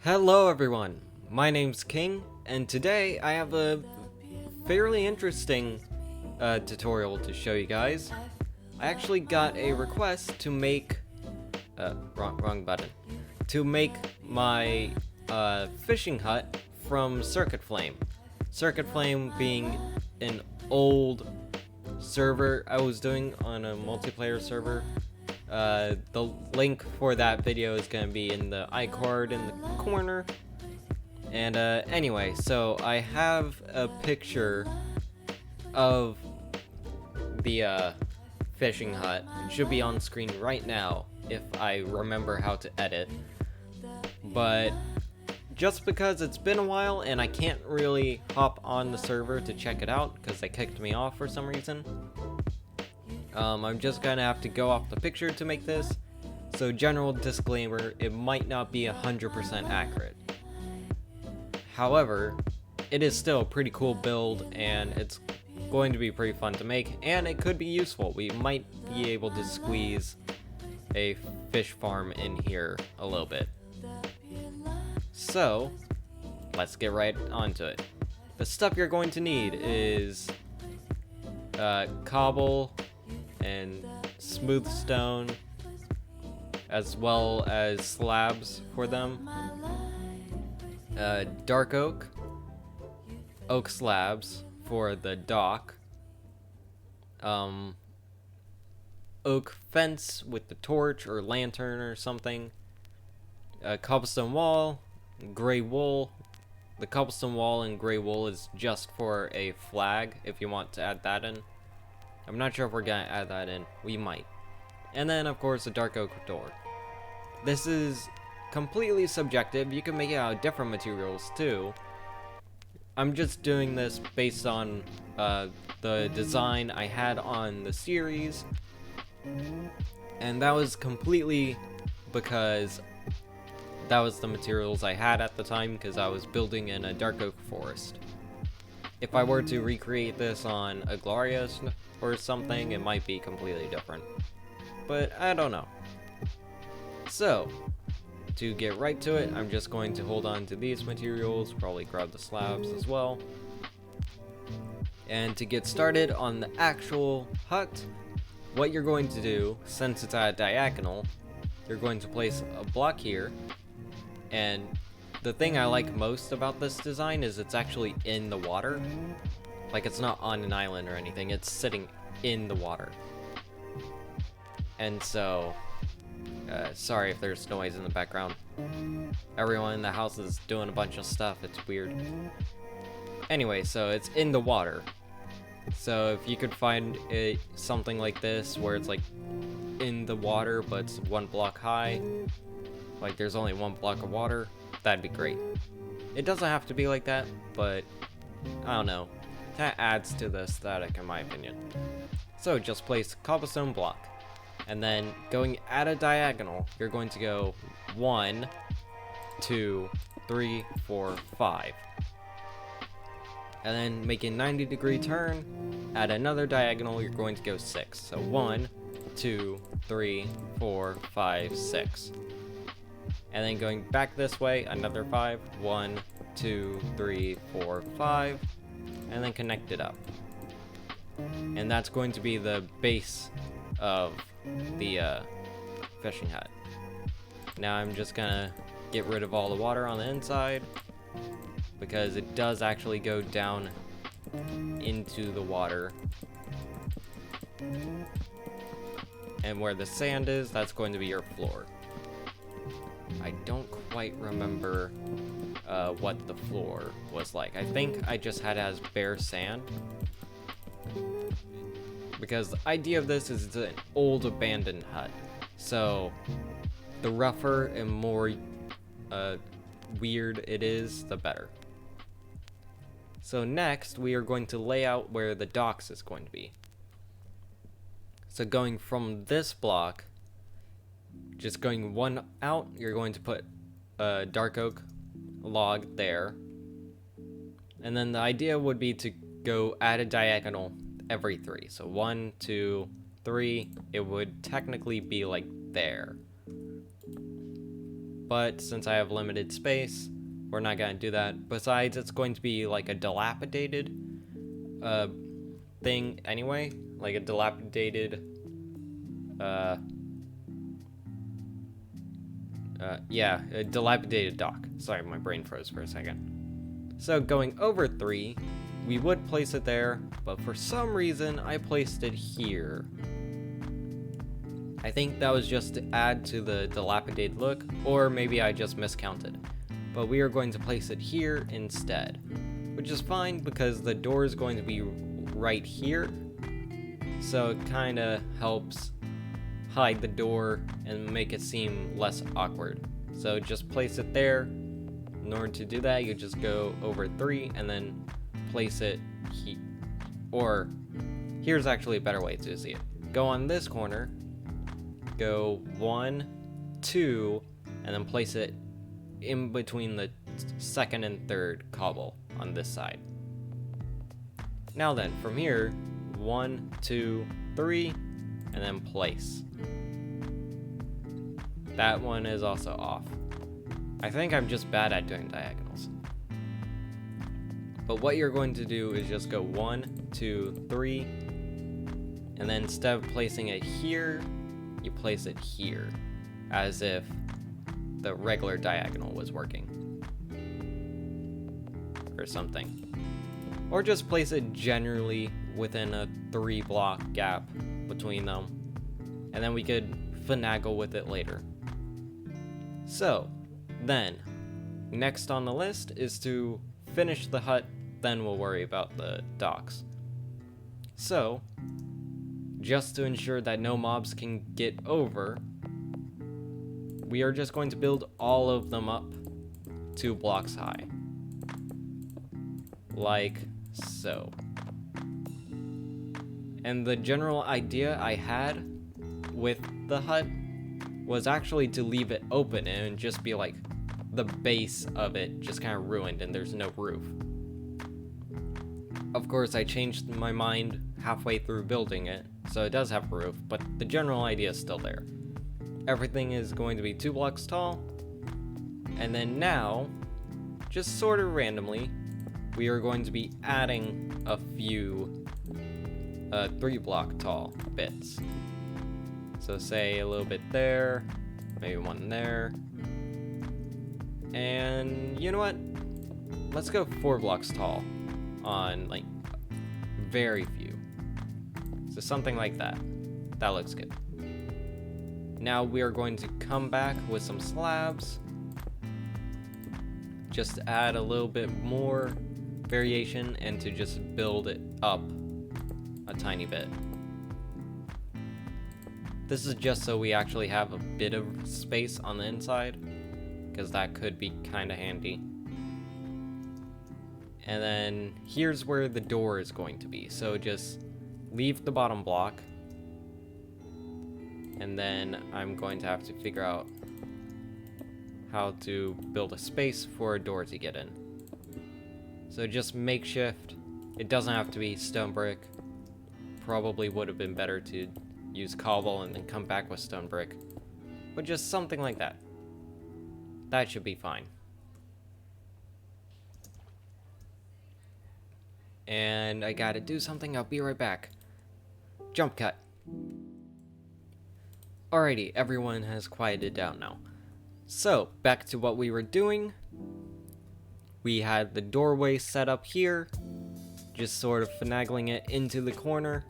Hello everyone, my name's King, and today I have a fairly interesting tutorial to show you guys. I actually got a request to make, wrong button, to make my fishing hut from Circuit Flame. Circuit Flame being an old server I was doing on a multiplayer server. The link for that video is going to be in the iCard in the corner. And anyway, so I have a picture of the fishing hut. It should be on screen right now if I remember how to edit. But just because it's been a while and I can't really hop on the server to check it out because they kicked me off for some reason, I'm just gonna have to go off the picture to make this. So general disclaimer, it might not be 100% accurate. However, it is still a pretty cool build and it's going to be pretty fun to make, and it could be useful. We might be able to squeeze a fish farm in here a little bit. So, let's get right onto it. The stuff you're going to need is cobble and smooth stone, as well as slabs for them, dark oak slabs for the dock, oak fence with the torch or lantern or something, cobblestone wall, gray wool. The cobblestone wall and gray wool is just for a flag if you want to add that in. I'm not sure if we're gonna add that in. We might. And then, of course, a dark oak door. This is completely subjective. You can make it out of different materials, too. I'm just doing this based on the design I had on the series. And that was completely because that was the materials I had at the time, because I was building in a dark oak forest. If I were to recreate this on a Glorious or something, it might be completely different. But I don't know. So, to get right to it, I'm just going to hold on to these materials, probably grab the slabs as well. And to get started on the actual hut, what you're going to do, since it's at a diagonal, you're going to place a block here. And the thing I like most about this design is it's actually in the water. Like, it's not on an island or anything, it's sitting in the water. And so, sorry if there's noise in the background. Everyone in the house is doing a bunch of stuff, it's weird. Anyway, so it's in the water. So if you could find something like this, where it's like in the water, but it's one block high, like there's only one block of water, that'd be great. It doesn't have to be like that, but I don't know. That adds to the aesthetic in my opinion. So just place a cobblestone block. And then going at a diagonal, you're going to go 1, 2, 3, 4, 5. And then make a 90-degree turn. At another diagonal, you're going to go 6. So 1, 2, 3, 4, 5, 6. And then going back this way, another 5. 1, 2, 3, 4, 5. And then connect it up. And that's going to be the base of the fishing hut. Now I'm just gonna get rid of all the water on the inside, because it does actually go down into the water. And where the sand is, that's going to be your floor. I don't quite remember what the floor was like. I think I just had it as bare sand. Because the idea of this is it's an old abandoned hut. So the rougher and more weird it is, the better. So next, we are going to lay out where the docks is going to be. So going from this block, just going one out, you're going to put a dark oak log there. And then the idea would be to go at a diagonal every 3. So 1, 2, 3, it would technically be like there. but since I have limited space, we're not gonna do that. Besides, it's going to be like a dilapidated thing anyway, like a dilapidated yeah, a dilapidated dock. Sorry, my brain froze for a second. So going over 3, we would place it there, but for some reason I placed it here. I think that was just to add to the dilapidated look, or maybe I just miscounted. But we are going to place it here instead, which is fine because the door is going to be right here, so it kind of helps hide the door and make it seem less awkward. So just place it there. In order to do that, you just go over 3 and then place it here. Or here's actually a better way to see it. Go on this corner, go 1, 2, and then place it in between the second and third cobble on this side. Now then, from here, 1, 2, 3, and then place. That one is also off. I think I'm just bad at doing diagonals. But what you're going to do is just go 1, 2, 3, and then instead of placing it here, you place it here, as if the regular diagonal was working. Or something. Or just place it generally within a 3-block gap between them, and then we could finagle with it later. So, then, next on the list is to finish the hut, then we'll worry about the docks. So, just to ensure that no mobs can get over, we are just going to build all of them up 2 blocks high. Like so. And the general idea I had with the hut was actually to leave it open and just be like the base of it just kind of ruined and there's no roof. Of course, I changed my mind halfway through building it, so it does have a roof, but the general idea is still there. Everything is going to be 2 blocks tall, and then now, just sort of randomly, we are going to be adding a few 3-block tall bits. So say a little bit there, maybe one there, and you know what? Let's go 4 blocks tall on like very few. So something like that. That looks good. Now we are going to come back with some slabs. Just to add a little bit more variation and to just build it up a tiny bit. This is just so we actually have a bit of space on the inside, because that could be kind of handy. And then here's where the door is going to be. So just leave the bottom block, and then I'm going to have to figure out how to build a space for a door to get in. So just makeshift. It doesn't have to be stone brick. Probably would have been better to use cobble and then come back with stone brick, but just something like that. That should be fine. And I gotta do something, I'll be right back. Jump cut. Alrighty, everyone has quieted down now. So, back to what we were doing. We had the doorway set up here, just sort of finagling it into the corner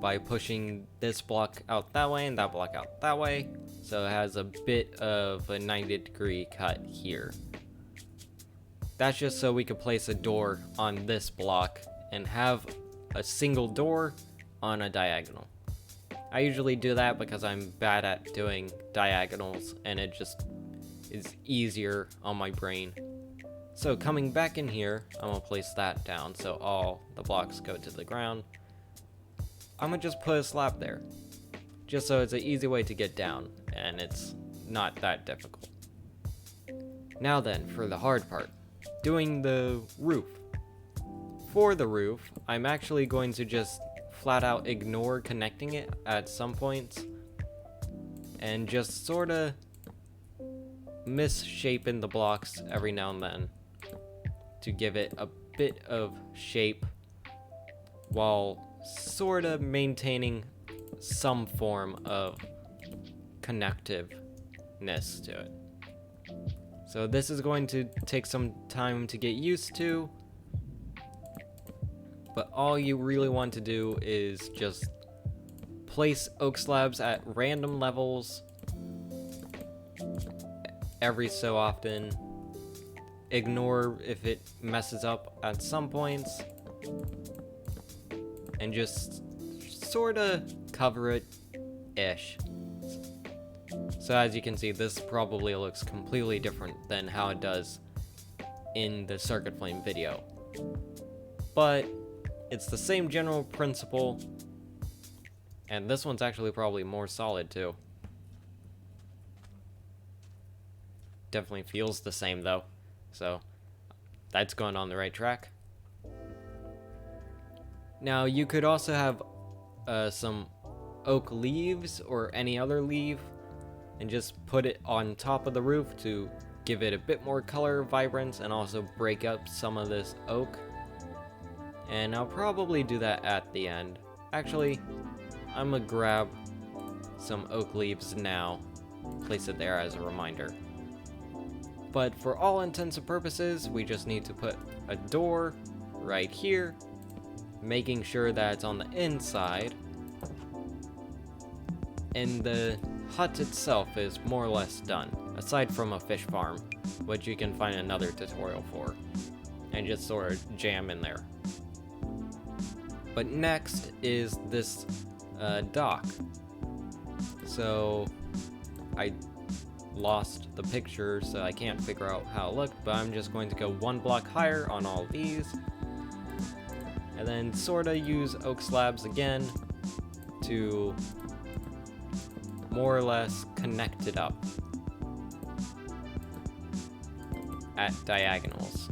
by pushing this block out that way and that block out that way, so it has a bit of a 90-degree cut here. That's just so we could place a door on this block and have a single door on a diagonal. I usually do that because I'm bad at doing diagonals and it just is easier on my brain. So coming back in here, I'm gonna place that down so all the blocks go to the ground. I'm gonna just put a slab there, just so it's an easy way to get down and it's not that difficult. Now then, for the hard part, doing the roof. For the roof, I'm actually going to just flat out ignore connecting it at some points and just sorta misshaping the blocks every now and then to give it a bit of shape while sort of maintaining some form of connectiveness to it. So this is going to take some time to get used to, but all you really want to do is just place oak slabs at random levels every so often. Ignore if it messes up at some points, and just sort of cover it-ish. So as you can see, this probably looks completely different than how it does in the Circuit Flame video. But it's the same general principle, and this one's actually probably more solid too. Definitely feels the same though, so that's going on the right track. Now you could also have some oak leaves or any other leaf and just put it on top of the roof to give it a bit more color vibrance and also break up some of this oak. And I'll probably do that at the end. Actually, I'm gonna grab some oak leaves now, place it there as a reminder. But for all intents and purposes, we just need to put a door right here, making sure that it's on the inside. And the hut itself is more or less done, aside from a fish farm, which you can find another tutorial for, and just sort of jam in there. But next is this dock. So I lost the picture, so I can't figure out how it looked, but I'm just going to go one block higher on all these, and then sort of use oak slabs again to more or less connect it up at diagonals.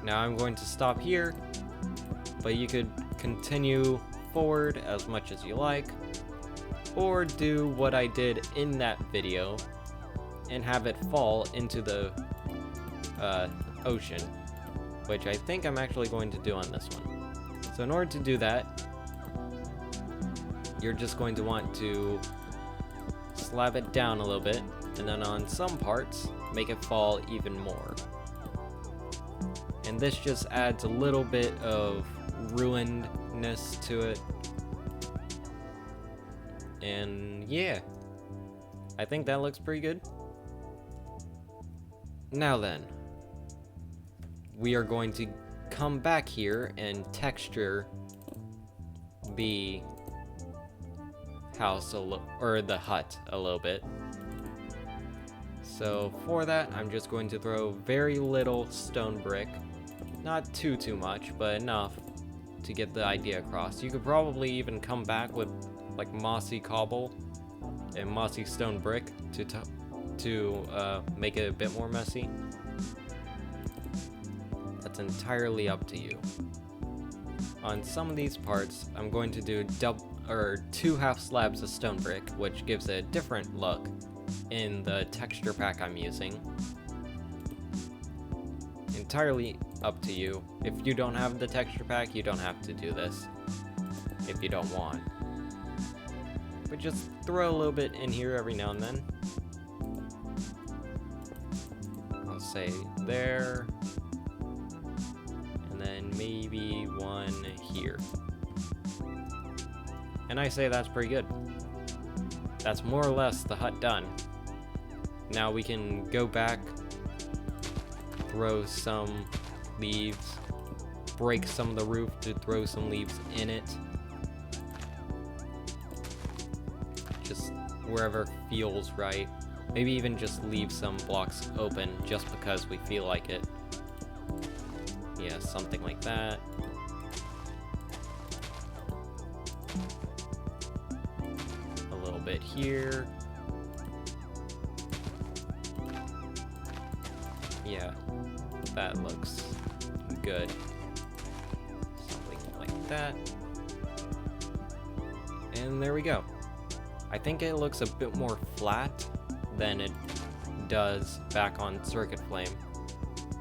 Now I'm going to stop here, but you could continue forward as much as you like, or do what I did in that video and have it fall into the ocean, which I think I'm actually going to do on this one. So in order to do that, you're just going to want to slab it down a little bit, and then on some parts, make it fall even more. And this just adds a little bit of ruinedness to it. And yeah, I think that looks pretty good. Now then, we are going to come back here and texture the house or the hut a little bit. So for that, I'm just going to throw very little stone brick, not too much, but enough to get the idea across. You could probably even come back with like mossy cobble and mossy stone brick to make it a bit more messy. That's entirely up to you. On some of these parts, I'm going to do two half slabs of stone brick, which gives it a different look in the texture pack I'm using. Entirely up to you. If you don't have the texture pack, you don't have to do this if you don't want. But just throw a little bit in here every now and then. I'll say there, and then maybe one here. And I say that's pretty good. That's more or less the hut done. Now we can go back, throw some leaves, break some of the roof to throw some leaves in it. Just wherever feels right. Maybe even just leave some blocks open just because we feel like it. Yeah, something like that. A little bit here. Yeah, that looks good. Something like that. And there we go. I think it looks a bit more flat than it does back on Circuit Flame.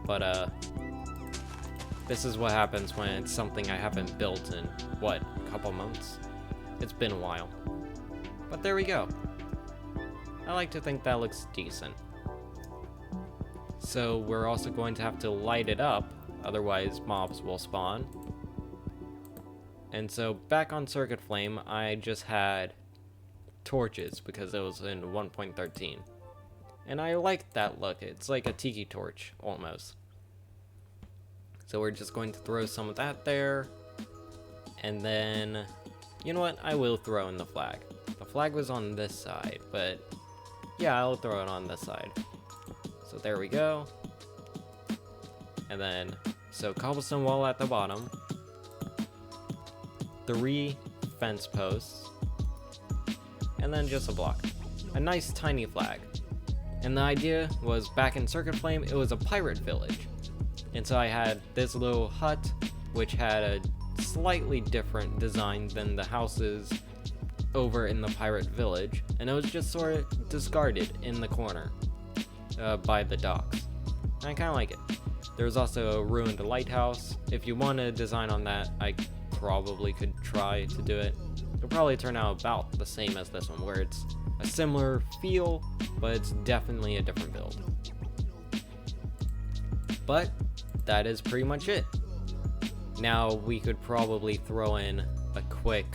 But this is what happens when it's something I haven't built in, what, a couple months? It's been a while. But there we go. I like to think that looks decent. So we're also going to have to light it up, otherwise mobs will spawn. And so back on Circuit Flame, I just had torches because it was in 1.13. And I like that look. It's like a tiki torch, almost. So we're just going to throw some of that there. And then, you know what? I will throw in the flag. The flag was on this side, but yeah, I'll throw it on this side. So there we go. And then, so cobblestone wall at the bottom. 3 fence posts. And then just a block. A nice tiny flag. And the idea was, back in Circuit Flame, it was a pirate village. And so I had this little hut, which had a slightly different design than the houses over in the pirate village. And it was just sort of discarded in the corner by the docks. And I kind of like it. There's also a ruined lighthouse. If you want a design on that, I probably could try to do it. It'll probably turn out about the same as this one, where it's a similar feel, but it's definitely a different build. But that is pretty much it. Now we could probably throw in a quick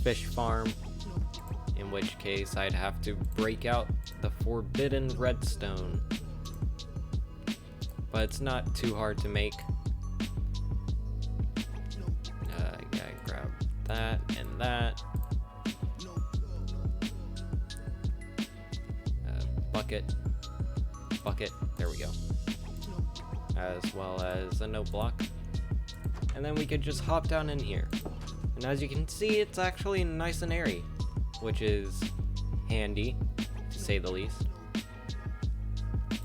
fish farm, in which case I'd have to break out the forbidden redstone. But it's not too hard to make. Yeah, grab that and that. Bucket, there we go. As well as a note block. And then we could just hop down in here. And as you can see, it's actually nice and airy, which is handy, to say the least.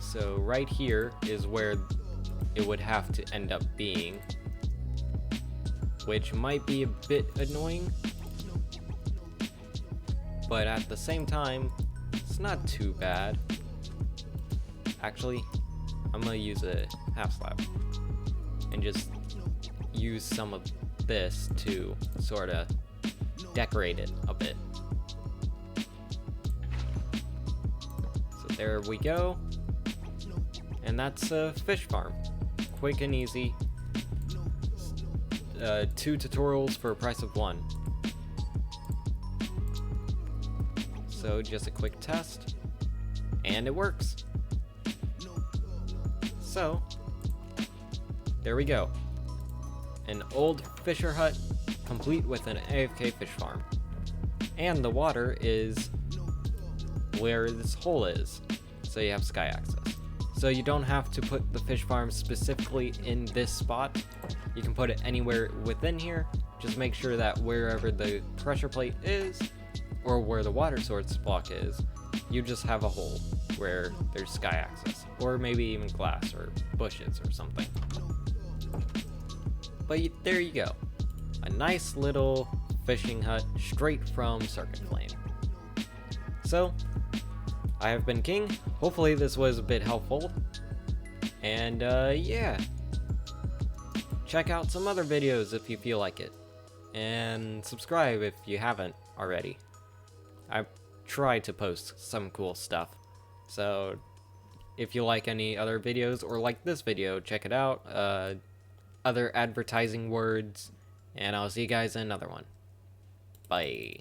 So right here is where it would have to end up being, which might be a bit annoying, but at the same time, it's not too bad. Actually, I'm gonna use a half slab and just use some of this to sort of decorate it a bit. So there we go. And that's a fish farm. Quick and easy. 2 tutorials for a price of 1. So just a quick test, and it works. So, there we go. An old fisher hut, complete with an AFK fish farm. And the water is where this hole is, so you have sky access. So you don't have to put the fish farm specifically in this spot. You can put it anywhere within here. Just make sure that wherever the pressure plate is, or where the water source block is, you just have a hole where there's sky access, or maybe even glass or bushes or something. But there you go. A nice little fishing hut straight from Circuit Flame. So, I have been King. Hopefully this was a bit helpful. And yeah. Check out some other videos if you feel like it. And subscribe if you haven't already. I try to post some cool stuff. So if you like any other videos or like this video, check it out. Other advertising words. And I'll see you guys in another one. Bye.